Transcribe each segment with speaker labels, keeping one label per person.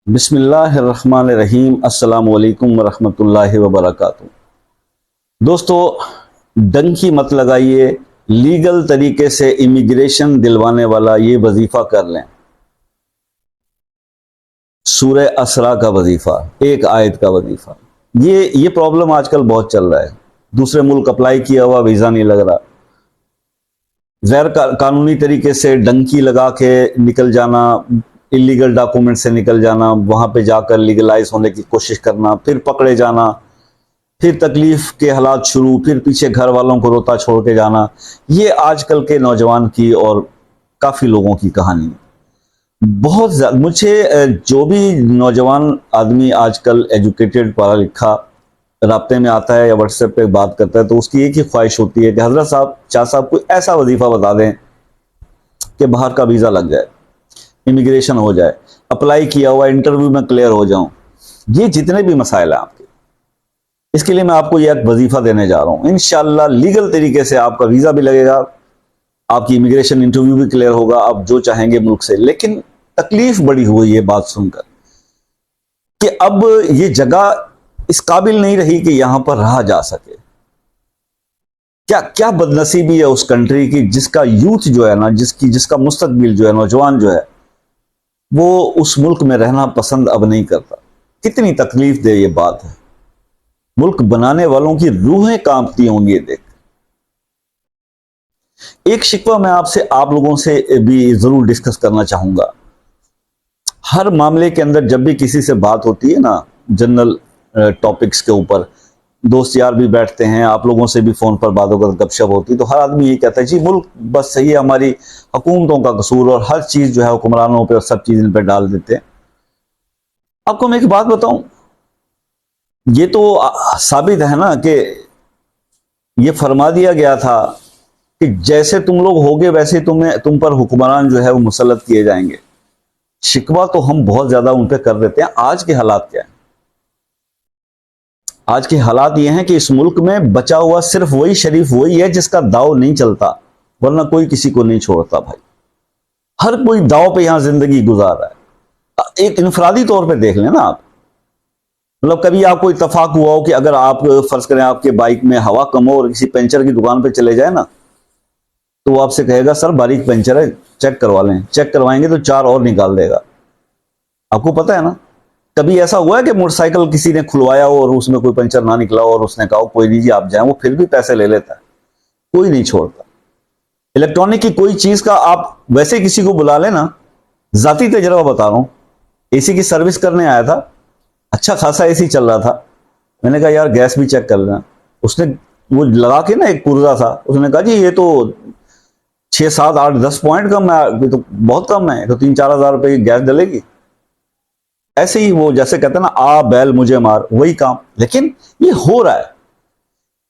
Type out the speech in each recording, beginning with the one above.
Speaker 1: بسم اللہ الرحمن الرحیم۔ السلام علیکم ورحمۃ اللہ وبرکاتہ۔ دوستو، ڈنکی مت لگائیے، لیگل طریقے سے امیگریشن دلوانے والا یہ وظیفہ کر لیں۔ سورہ اسراء کا وظیفہ، ایک آیت کا وظیفہ۔ یہ پرابلم آج کل بہت چل رہا ہے۔ دوسرے ملک اپلائی کیا ہوا ویزا نہیں لگ رہا، غیر قانونی طریقے سے ڈنکی لگا کے نکل جانا، اللیگل ڈاکومنٹ سے نکل جانا، وہاں پہ جا کر لیگلائز ہونے کی کوشش کرنا، پھر پکڑے جانا، پھر تکلیف کے حالات شروع، پھر پیچھے گھر والوں کو روتا چھوڑ کے جانا۔ یہ آج کل کے نوجوان کی اور کافی لوگوں کی کہانی ہے۔ بہت زیادہ مجھے جو بھی نوجوان آدمی آج کل ایجوکیٹڈ پڑھا لکھا رابطے میں آتا ہے یا واٹس ایپ پہ بات کرتا ہے تو اس کی ایک ہی خواہش ہوتی ہے کہ حضرت صاحب، شاہ صاحب کوئی ایسا وظیفہ بتا دیں کہ باہر کا ویزا لگ جائے، امیگریشن ہو جائے، اپلائی کیا ہوا انٹرویو میں کلیئر ہو جاؤں۔ یہ جتنے بھی مسائل ہیں آپ کے، اس کے لیے میں آپ کو یہ ایک وظیفہ دینے جا رہا ہوں۔ انشاءاللہ لیگل طریقے سے آپ کا ویزا بھی لگے گا، آپ کی امیگریشن انٹرویو بھی کلیئر ہوگا، آپ جو چاہیں گے ملک سے۔ لیکن تکلیف بڑی ہوئی یہ بات سن کر کہ اب یہ جگہ اس قابل نہیں رہی کہ یہاں پر رہا جا سکے۔ کیا بد نصیبی ہے اس کنٹری کی، جس کا یوتھ جو ہے نا، جس کا مستقبل جو ہے، نوجوان جو ہے، وہ اس ملک میں رہنا پسند اب نہیں کرتا۔ کتنی تکلیف دہ یہ بات ہے۔ ملک بنانے والوں کی روحیں کانپتی ہوں گی یہ دیکھ۔ ایک شکوہ میں آپ لوگوں سے بھی ضرور ڈسکس کرنا چاہوں گا۔ ہر معاملے کے اندر جب بھی کسی سے بات ہوتی ہے نا، جنرل ٹاپکس کے اوپر، دوست یار بھی بیٹھتے ہیں، آپ لوگوں سے بھی فون پر باتوں کا گپ شپ ہوتی، تو ہر آدمی یہ کہتا ہے جی ملک بس صحیح ہے، ہماری حکومتوں کا قصور، اور ہر چیز جو ہے حکمرانوں پہ اور سب چیز ان پہ ڈال دیتے ہیں۔ آپ کو میں ایک بات بتاؤں، یہ تو ثابت ہے نا کہ یہ فرما دیا گیا تھا کہ جیسے تم لوگ ہوگے ویسے تم پر حکمران جو ہے وہ مسلط کیے جائیں گے۔ شکوہ تو ہم بہت زیادہ ان پہ کر دیتے ہیں۔ آج کے حالات کیا ہیں؟ آج کے حالات یہ ہیں کہ اس ملک میں بچا ہوا صرف وہی شریف وہی ہے جس کا داؤ نہیں چلتا، ورنہ کوئی کسی کو نہیں چھوڑتا بھائی۔ ہر کوئی داؤ پہ یہاں زندگی گزار رہا ہے۔ ایک انفرادی طور پہ دیکھ لیں نا آپ، مطلب کبھی آپ کو اتفاق ہوا ہو کہ اگر آپ فرض کریں آپ کے بائک میں ہوا کم ہو اور کسی پنچر کی دکان پہ چلے جائیں نا، تو وہ آپ سے کہے گا سر باریک پنچر ہے، چیک کروا لیں۔ چیک کروائیں گے تو 4 اور نکال دے گا۔ آپ کو پتہ ہے نا، کبھی ایسا ہوا ہے کہ موٹر سائیکل کسی نے کھلوایا ہو اور اس میں کوئی پنچر نہ نکلا ہو اور اس نے کہا کوئی نہیں جی آپ جائیں، وہ پھر بھی پیسے لے لیتا ہے، کوئی نہیں چھوڑتا۔ الیکٹرانک کی کوئی چیز کا آپ ویسے کسی کو بلا لیں نا، ذاتی تجربہ بتا رہا ہوں، اے سی کی سروس کرنے آیا تھا، اچھا خاصا اے سی چل رہا تھا، میں نے کہا یار گیس بھی چیک کر لینا۔ اس نے وہ لگا کے نا ایک پرزا تھا، اس نے کہا جی یہ تو 6 7 8 10 پوائنٹ کم ہے، یہ تو بہت کم ہے، تو 3 4 ہزار روپے کی گیس ڈلے گی۔ ایسے ہی وہ جیسے کہتے ہیں نا آ بیل مجھے مار، وہی کام۔ لیکن یہ ہو رہا ہے۔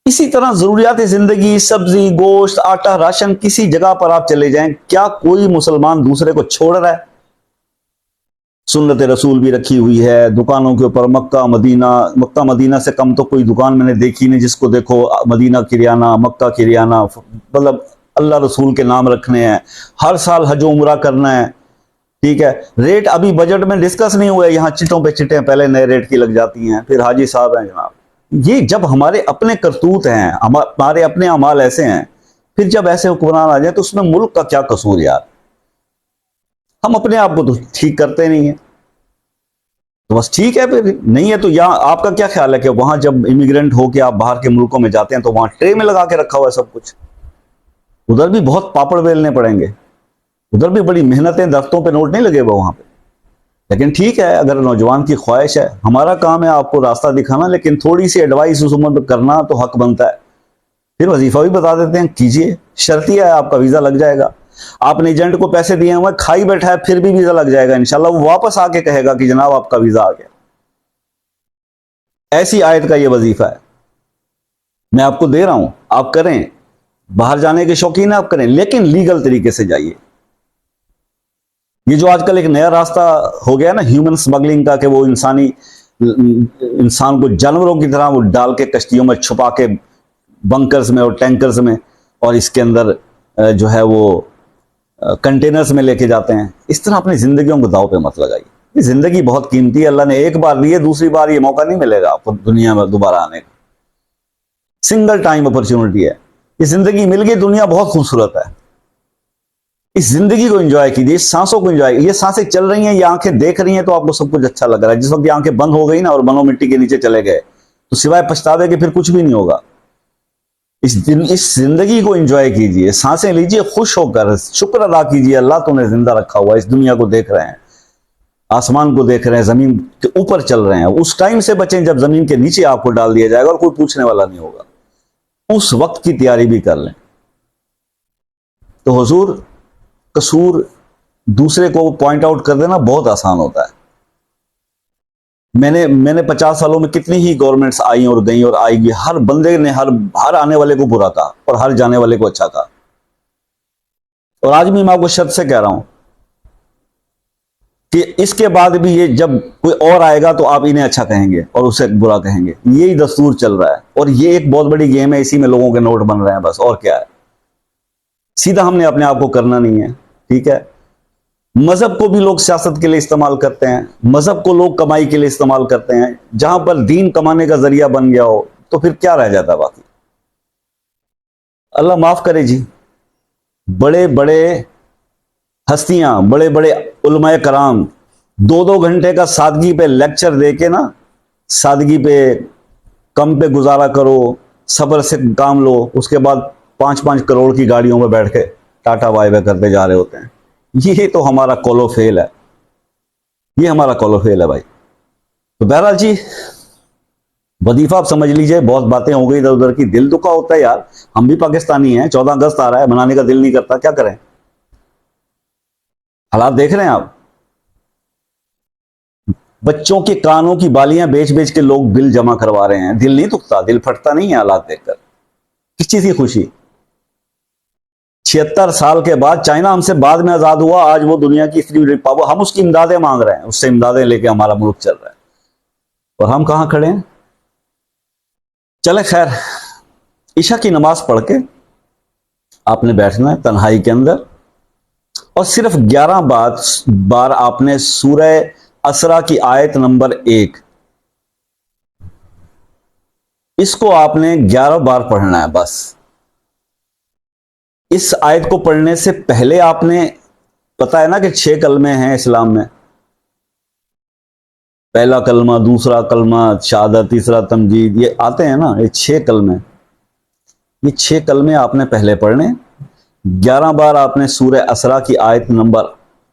Speaker 1: اسی طرح ضروریات زندگی، سبزی، گوشت، آٹا، راشن، کسی جگہ پر آپ چلے جائیں، کیا کوئی مسلمان دوسرے کو چھوڑ رہا ہے؟ سنت رسول بھی رکھی ہوئی ہے دکانوں کے اوپر۔ مکہ مدینہ سے کم تو کوئی دکان میں نے دیکھی نہیں، جس کو دیکھو مدینہ کریانہ، مکہ کریانہ، مطلب اللہ رسول کے نام رکھنے ہیں، ہر سال حج و عمرہ کرنا ہے، ٹھیک ہے۔ ریٹ ابھی بجٹ میں ڈسکس نہیں ہوئے، یہاں چٹوں پہ چٹیں پہلے نئے ریٹ کی لگ جاتی ہیں، پھر حاجی صاحب ہیں جناب۔ یہ جب ہمارے اپنے کرتوت ہیں، ہمارے اپنے اعمال ایسے ہیں، پھر جب ایسے حکمران آ جائیں تو اس میں ملک کا کیا قصور یار؟ ہم اپنے آپ کو تو ٹھیک کرتے نہیں ہیں، تو بس ٹھیک ہے۔ پھر نہیں ہے تو یہاں آپ کا کیا خیال ہے کہ وہاں جب امیگرینٹ ہو کے آپ باہر کے ملکوں میں جاتے ہیں تو وہاں ٹرے میں لگا کے رکھا ہوا ہے سب کچھ؟ ادھر بھی بہت پاپڑ بیلنے پڑیں گے، ادھر بھی بڑی محنتیں، درختوں پہ نوٹ نہیں لگے وہاں پہ۔ لیکن ٹھیک ہے، اگر نوجوان کی خواہش ہے، ہمارا کام ہے آپ کو راستہ دکھانا، لیکن تھوڑی سی ایڈوائس اس عمر پہ کرنا تو حق بنتا ہے۔ پھر وظیفہ بھی بتا دیتے ہیں کیجئے، شرطیہ ہے، آپ کا ویزا لگ جائے گا۔ آپ نے ایجنٹ کو پیسے دیے ہوئے، کھائی بیٹھا ہے، پھر بھی ویزا لگ جائے گا انشاءاللہ۔ وہ واپس آ کے کہے گا کہ جناب آپ کا ویزا آ گیا۔ ایسی آیت کا یہ وظیفہ ہے، میں آپ کو دے رہا ہوں، آپ کریں۔ باہر جانے کے شوقین آپ کریں، لیکن لیگل طریقے سے جائیے۔ یہ جو آج کل ایک نیا راستہ ہو گیا نا ہیومن سمگلنگ کا، کہ وہ انسان کو جانوروں کی طرح وہ ڈال کے کشتیوں میں چھپا کے بنکرز میں اور ٹینکرز میں، اور اس کے اندر جو ہے وہ کنٹینرز میں لے کے جاتے ہیں۔ اس طرح اپنی زندگیوں کو داؤ پہ مت لگائیے۔ یہ زندگی بہت قیمتی ہے, اللہ نے ایک بار دی ہے, دوسری بار یہ موقع نہیں ملے گا آپ کو دنیا میں دوبارہ آنے کا. سنگل ٹائم اپرچونٹی ہے. یہ زندگی مل گئی, دنیا بہت خوبصورت ہے. اس زندگی کو انجوائے کیجیے, اس سانسوں کو انجوائے. یہ سانسیں چل رہی ہیں, یہ آنکھیں دیکھ رہی ہیں, تو آپ کو سب کچھ اچھا لگ رہا ہے. جس وقت یہ آنکھیں بند ہو گئی نا اور بنو مٹی کے نیچے چلے گئے, تو سوائے پچھتاوے کے پھر کچھ بھی نہیں ہوگا. اس زندگی کو انجوائے کیجیے, سانسیں لیجیے خوش ہو کر, شکر ادا کیجیے اللہ تو نے زندہ رکھا ہوا ہے. اس دنیا کو دیکھ رہے ہیں, آسمان کو دیکھ رہے ہیں, زمین کے اوپر چل رہے ہیں. اس ٹائم سے بچیں جب زمین کے نیچے آپ کو ڈال دیا جائے گا اور کوئی پوچھنے والا نہیں ہوگا. اس وقت کی تیاری بھی کر لیں. تو حضور, قصور دوسرے کو پوائنٹ آؤٹ کر دینا بہت آسان ہوتا ہے. میں نے 50 سالوں میں کتنی ہی گورنمنٹس آئیں اور گئیں اور آئے گی, ہر بندے نے ہر آنے والے کو برا کہا اور ہر جانے والے کو اچھا کہا. اور آج بھی میں آپ کو شرط سے کہہ رہا ہوں کہ اس کے بعد بھی یہ جب کوئی اور آئے گا تو آپ انہیں اچھا کہیں گے اور اسے برا کہیں گے. یہی دستور چل رہا ہے, اور یہ ایک بہت بڑی گیم ہے. اسی میں لوگوں کے نوٹ بن رہے ہیں بس, اور کیا ہے. سیدھا ہم نے اپنے آپ کو کرنا نہیں ہے, ٹھیک ہے. مذہب کو بھی لوگ سیاست کے لیے استعمال کرتے ہیں, مذہب کو لوگ کمائی کے لیے استعمال کرتے ہیں. جہاں پر دین کمانے کا ذریعہ بن گیا ہو تو پھر کیا رہ جاتا باقی. اللہ معاف کرے جی. بڑے بڑے ہستیاں, بڑے بڑے علماء کرام 2 گھنٹے کا سادگی پہ لیکچر دے کے نا, سادگی پہ کم پہ گزارا کرو, صبر سے کام لو, اس کے بعد 5 کروڑ کی گاڑیوں میں بیٹھ کے ٹاٹا بائی بائی کرتے جا رہے ہوتے ہیں. یہ تو ہمارا کولو فیل ہے, یہ ہمارا کولو فیل ہے بھائی. تو بہرحال جی, وظیفہ آپ سمجھ لیجئے, بہت باتیں ہو گئی ادھر ادھر کی. دل دکھا ہوتا ہے یار, ہم بھی پاکستانی ہیں. 14 اگست آ رہا ہے, منانے کا دل نہیں کرتا, کیا کریں. حالات دیکھ رہے ہیں آپ. بچوں کے کانوں کی بالیاں بیچ بیچ کے لوگ بل جمع کروا رہے ہیں. دل نہیں دکھتا, دل پھٹتا نہیں ہے حالات دیکھ کر. کس چیز کی خوشی. 76 سال کے بعد چائنا ہم سے بعد میں آزاد ہوا, آج وہ دنیا کی اتنی پاور, ہم اس کی امدادیں مانگ رہے ہیں, اس سے امدادیں لے کے ہمارا ملک چل رہا ہے, اور ہم کہاں کھڑے ہیں. چلے خیر, عشاء کی نماز پڑھ کے آپ نے بیٹھنا ہے تنہائی کے اندر, اور صرف 11 بار آپ نے سورہ اسرا کی آیت نمبر 1, اس کو آپ نے 11 بار پڑھنا ہے بس. اس آیت کو پڑھنے سے پہلے آپ نے, پتا ہے نا کہ 6 کلمے ہیں اسلام میں. پہلا کلمہ, دوسرا کلمہ شہادت, تیسرا تمجید, یہ آتے ہیں نا, یہ 6 کلمے. یہ 6 کلمے آپ نے پہلے پڑھنے. 11 بار آپ نے سورہ اسرا کی آیت نمبر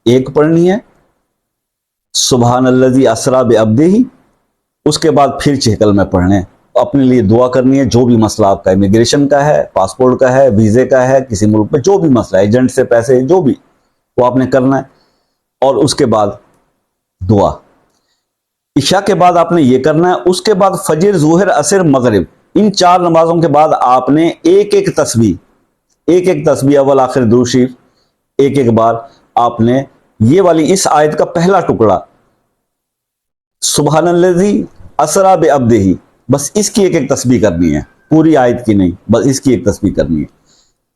Speaker 1: 1 پڑھنی ہے, سبحان الذی اسری بعبدہ. اس کے بعد پھر 6 کلمے پڑھنے. اپنے لیے دعا کرنی ہے, جو بھی مسئلہ آپ کا, امیگریشن کا ہے, پاسپورٹ کا ہے, ویزے کا ہے, کسی ملک میں جو بھی مسئلہ ہے, ایجنٹ سے پیسے, جو بھی, وہ آپ نے کرنا ہے. اور اس کے بعد دعا. عشاء کے بعد آپ نے یہ کرنا ہے. اس کے بعد فجر, ظہر, عصر, مغرب, ان 4 نمازوں کے بعد آپ نے ایک تسبیح اول آخر درود شریف ایک بار آپ نے یہ والی اس آیت کا پہلا ٹکڑا سبحان الذی اسری بعبدہ, بس اس کی ایک تسبیح کرنی ہے, پوری آیت کی نہیں, بس اس کی ایک تسبیح کرنی ہے.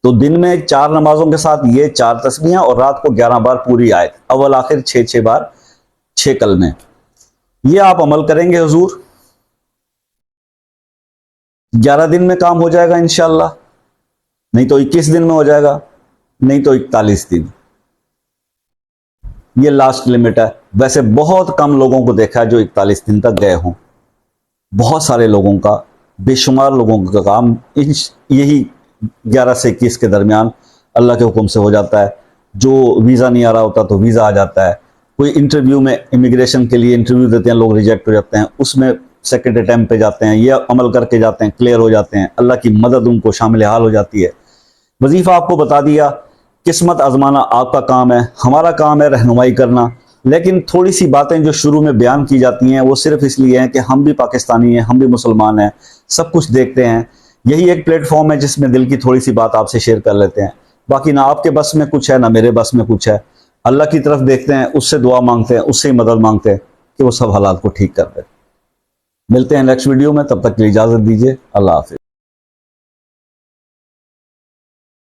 Speaker 1: تو دن میں 4 نمازوں کے ساتھ یہ 4 تسبیحاں, اور رات کو 11 بار پوری آیت, اول آخر 6 بار 6 کلمے. یہ آپ عمل کریں گے حضور, 11 دن میں کام ہو جائے گا انشاءاللہ, نہیں تو 21 دن میں ہو جائے گا, نہیں تو 41 دن. یہ لاسٹ لمٹ ہے. ویسے بہت کم لوگوں کو دیکھا ہے جو 41 دن تک گئے ہوں. بہت سارے لوگوں کا, بے شمار لوگوں کا کام یہی 11 سے 21 کے درمیان اللہ کے حکم سے ہو جاتا ہے. جو ویزا نہیں آ رہا ہوتا تو ویزا آ جاتا ہے. کوئی انٹرویو میں, امیگریشن کے لیے انٹرویو دیتے ہیں, لوگ ریجیکٹ ہو جاتے ہیں, اس میں سیکنڈ اٹیمپٹ پہ جاتے ہیں, یہ عمل کر کے جاتے ہیں, کلیئر ہو جاتے ہیں, اللہ کی مدد ان کو شامل حال ہو جاتی ہے. وظیفہ آپ کو بتا دیا, قسمت آزمانا آپ کا کام ہے, ہمارا کام ہے رہنمائی کرنا. لیکن تھوڑی سی باتیں جو شروع میں بیان کی جاتی ہیں وہ صرف اس لیے ہیں کہ ہم بھی پاکستانی ہیں, ہم بھی مسلمان ہیں, سب کچھ دیکھتے ہیں. یہی ایک پلیٹ فارم ہے جس میں دل کی تھوڑی سی بات آپ سے شیئر کر لیتے ہیں. باقی نہ آپ کے بس میں کچھ ہے, نہ میرے بس میں کچھ ہے. اللہ کی طرف دیکھتے ہیں, اس سے دعا مانگتے ہیں, اس سے مدد مانگتے ہیں کہ وہ سب حالات کو ٹھیک کر دے. ملتے ہیں نیکسٹ ویڈیو میں, تب تک کے لیے اجازت دیجیے. اللہ حافظ.